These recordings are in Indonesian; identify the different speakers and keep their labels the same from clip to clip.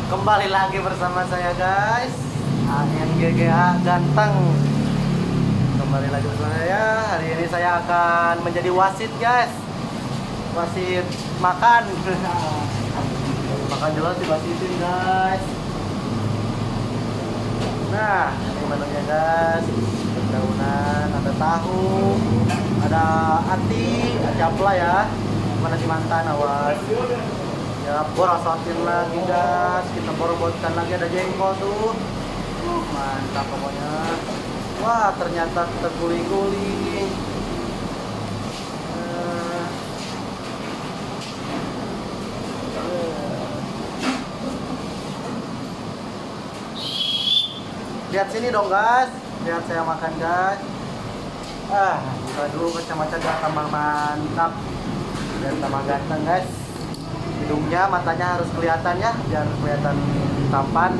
Speaker 1: Kembali lagi bersama saya guys, ANGGA Ganteng. Kembali lagi bersama saya. Hari ini saya akan menjadi wasit guys. Wasit makan. Makan jelas diwasitin guys. Nah, ini menunya guys. Daunan, ada tahu, ada ati, capla ya. Mana si mantan awas. Ya, rasain lagi guys. Kita borobotkan lagi, ada jengkol tuh. Mantap pokoknya. Wah, ternyata terguling-guling. Lihat sini dong guys. Lihat saya makan guys. Buka dulu kacamata tambah mantap. Dan tambah ganteng guys. Hidungnya, matanya harus kelihatan ya, biar kelihatan tampan.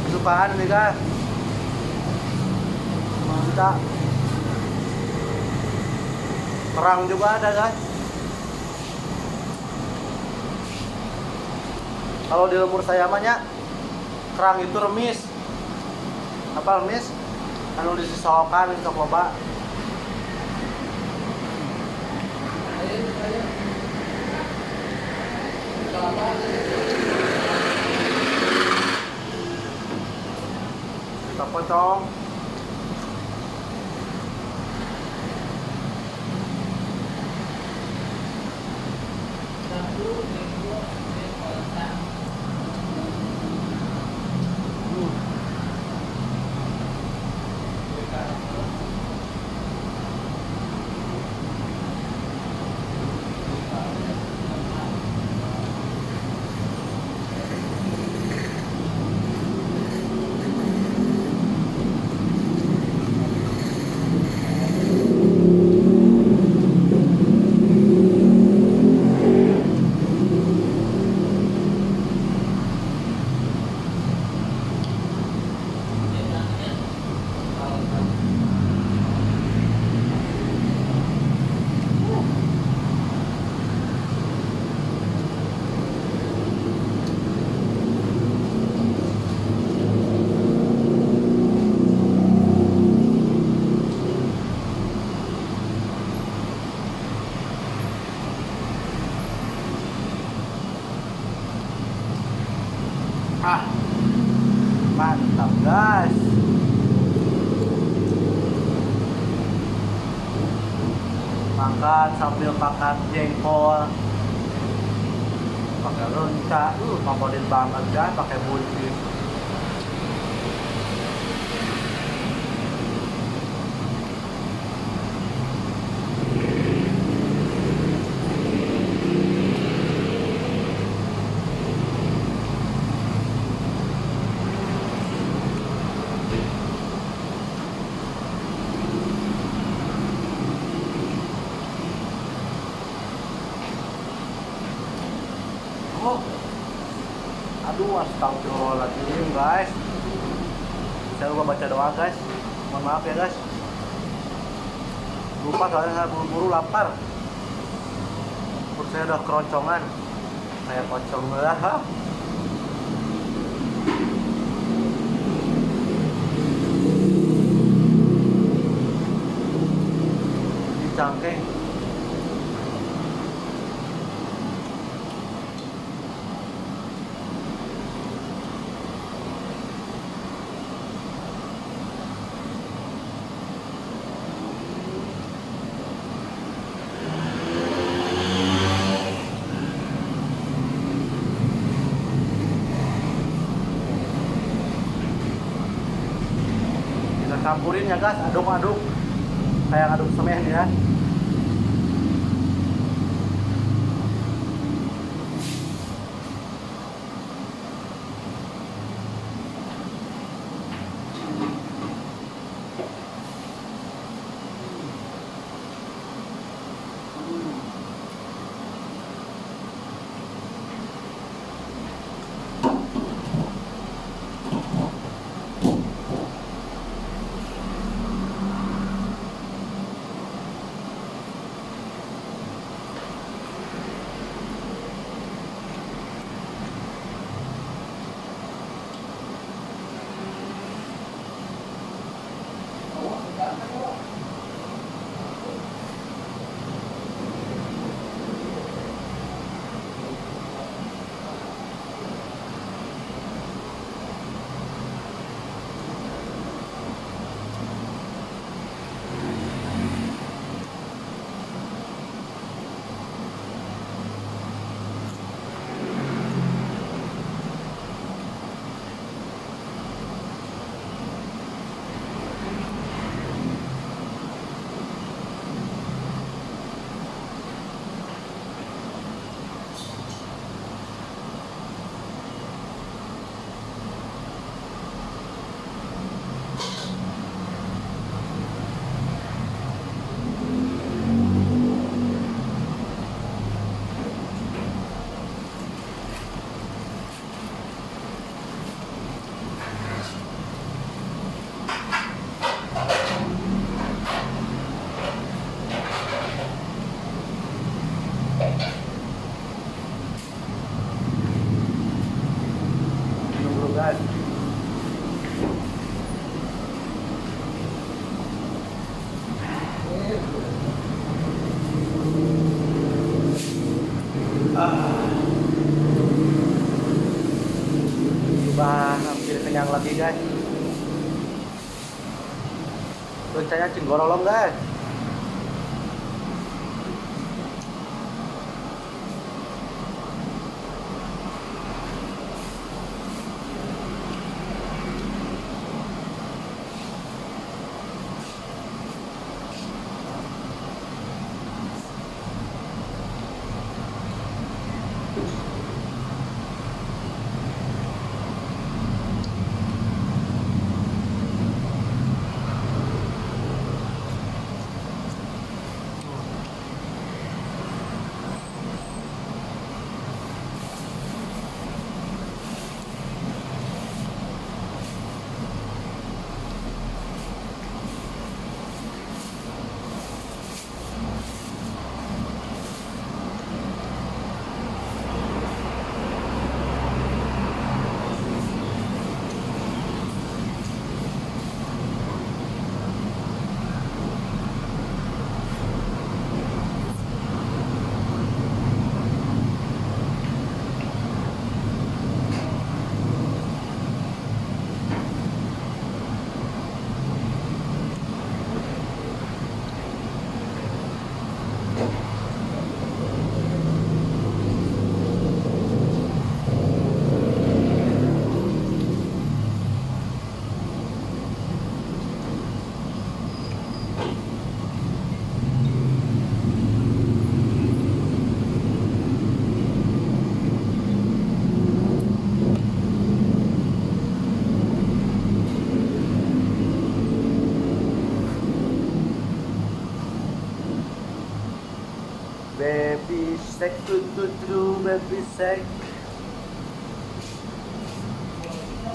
Speaker 1: Kesukaan nih guys. Mantap. Kerang juga ada guys. Kalau di lemur saya namanya kerang itu remis. Apa remis? Anu disisokan untuk loba. Kita pocong. Mantap guys. Makan sambil makan jengkol, pakai lenca, favorit banget guys, pakai buncis. Aduh, astagfirullahaladzim guys. Saya lupa baca doa guys. Mohon maaf ya guys. Lupa soalnya saya buru-buru lapar. Perut saya udah keroncongan. Kayak pocong lah. Cangkeng. Campurin ya guys, aduk-aduk kayak aduk semen ya. Coba hampir kenyang lagi guys. Rencanya cinggorolong guys. Baby sek tutu baby sek.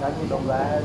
Speaker 1: Nyanyi dong guys.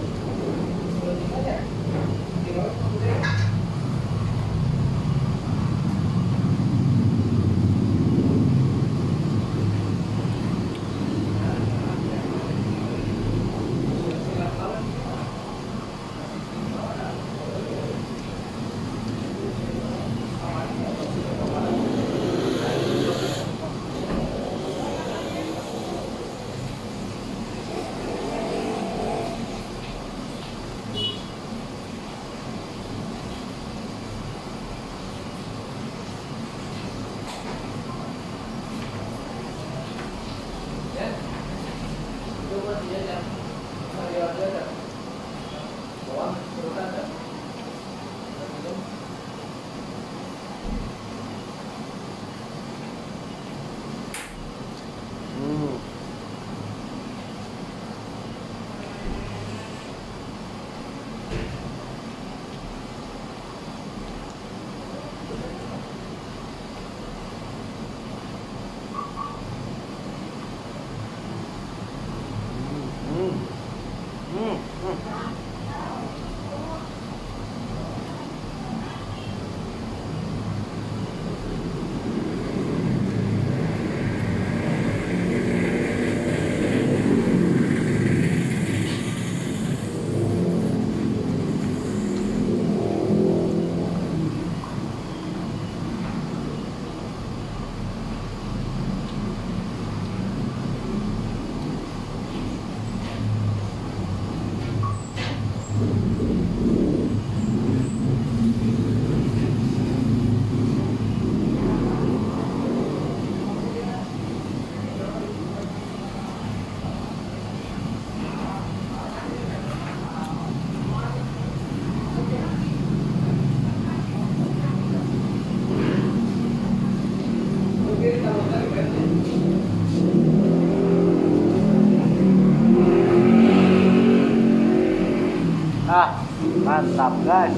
Speaker 1: Mantap guys.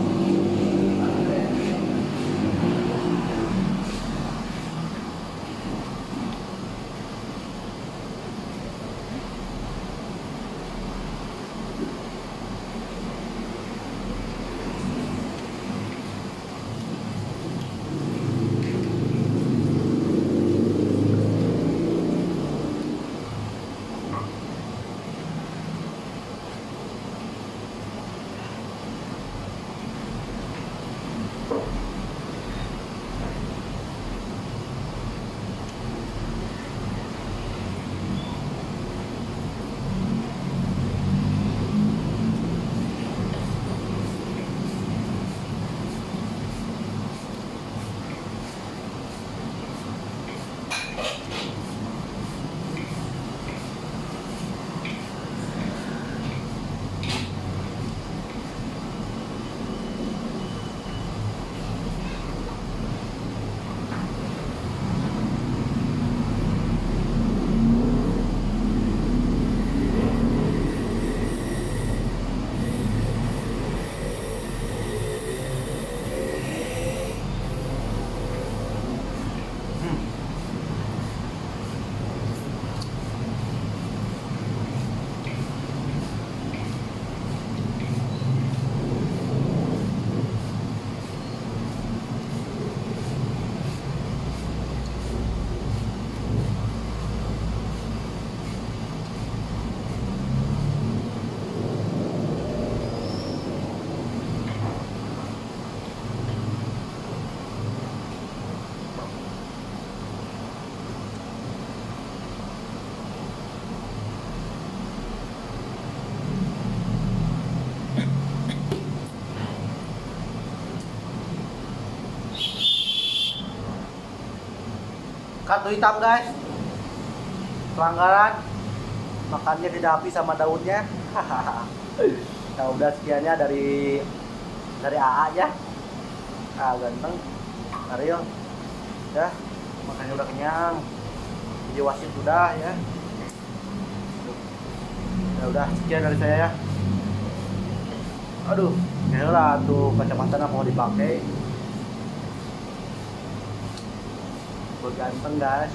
Speaker 1: Kartu hitam guys. Pelanggaran. Makannya tidak habis sama daunnya. Nah udah sekiannya dari AA ya. Ah ganteng. Mario. Udah, makannya udah kenyang. Jadi wasit udah ya. Ya udah sekian dari saya ya. Aduh, ya lah tuh kacamata mau dipakai. Ganteng guys.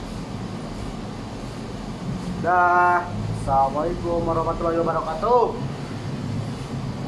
Speaker 1: Dah. Assalamualaikum warahmatullahi wabarakatuh.